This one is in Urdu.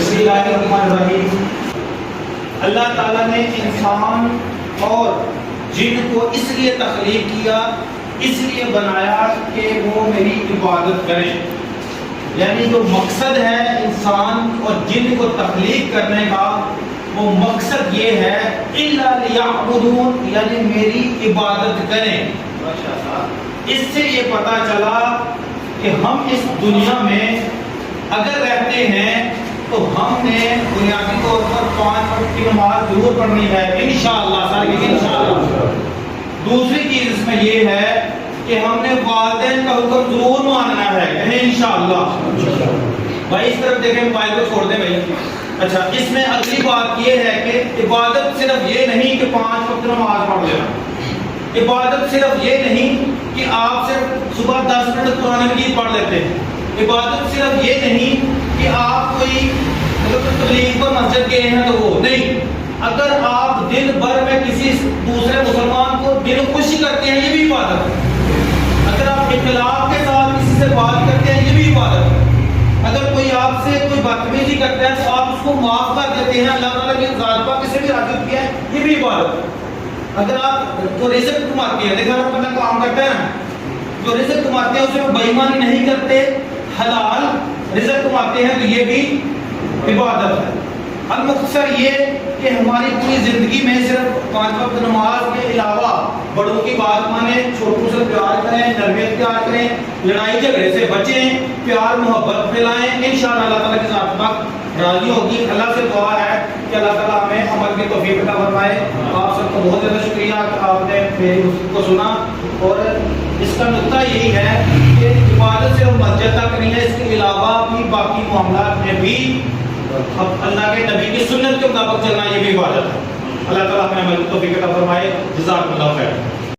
بسم اللہ الرحمن الرحیم۔ اللہ تعالیٰ نے انسان اور جن کو اس لیے تخلیق کیا، اس لیے بنایا کہ وہ میری عبادت کریں۔ یعنی جو مقصد ہے انسان اور جن کو تخلیق کرنے کا، وہ مقصد یہ ہے اِلَّا لِيَعْبُدُونَ، یعنی میری عبادت کریں۔ اس سے یہ پتہ چلا کہ ہم اس دنیا میں اگر رہتے ہیں تو ہم نے بنیادی طور پر 5 وقت کی نماز ضرور پڑھنی ہے انشاءاللہ، سارے انشاءاللہ۔ دوسری چیز اس میں یہ ہے کہ ہم نے والدین کا حکم ضرور ماننا ہے، کہیں انشاءاللہ۔ بھائی اس طرف دیکھیں، موبائل کو چھوڑ دیں بھائی۔ اچھا، اس میں اگلی بات یہ ہے کہ عبادت صرف یہ نہیں کہ 5 وقت نماز پڑھ لینا، عبادت صرف یہ نہیں کہ آپ صرف صبح 10 منٹ قرآن مجید پڑھ لیتے ہیں، عبادت صرف یہ نہیں کہ آپ کوئی تبلیغ پر مسجد گئے ہیں تو وہ نہیں، اگر آپ دن بھر میں کسی دوسرے مسلمان کو دل خوشی کرتے ہیں یہ بھی عبادت ہے، اگر آپ اخلاق کے ساتھ کسی سے بات کرتے ہیں یہ بھی عبادت ہے، اگر کوئی آپ سے کوئی بدتمیزی کرتا ہے تو آپ اس کو معاف کر دیتے ہیں، اللہ تعالیٰ کی ذات پاک کسی بھی راضی کیا ہے یہ بھی عبادت ہے۔ اگر آپ جو رزق کماتے ہیں، دیکھا آپ بندہ کام کرتا ہے نا، جو رزق کماتے ہیں اس میں بے ایمانی نہیں کرتے، حلال رزق کماتے ہیں تو یہ بھی عبادت ہے۔ المختصر یہ کہ ہماری پوری زندگی میں صرف 5 وقت نماز کے علاوہ بڑوں کی بات مانیں، چھوٹوں سے پیار کریں، نرمی اختیار کریں، لڑائی جھگڑے سے بچیں، پیار محبت پھیلائیں، انشاءاللہ اللہ تعالیٰ کی ذات پاک راضی ہوگی۔ اللہ سے دعا ہے کہ اللہ تعالیٰ ہمیں عمل کی توفیق عطا فرمائے۔ آپ سب کو بہت زیادہ شکریہ کہ آپ نے میری گفتگو کو سنا، اور اس کا نقطہ یہی ہے کہ عبادت صرف مسجد تک نہیں ہے، اس کے علاوہ بھی باقی معاملات میں بھی اللہ کے نبی کی سنت کے مطابق چلنا یہ بھی عبادت ہے۔ اللہ تعالیٰ ہمیں عمل کی توفیق عطا فرمائے۔ جزاکم اللہ خیر۔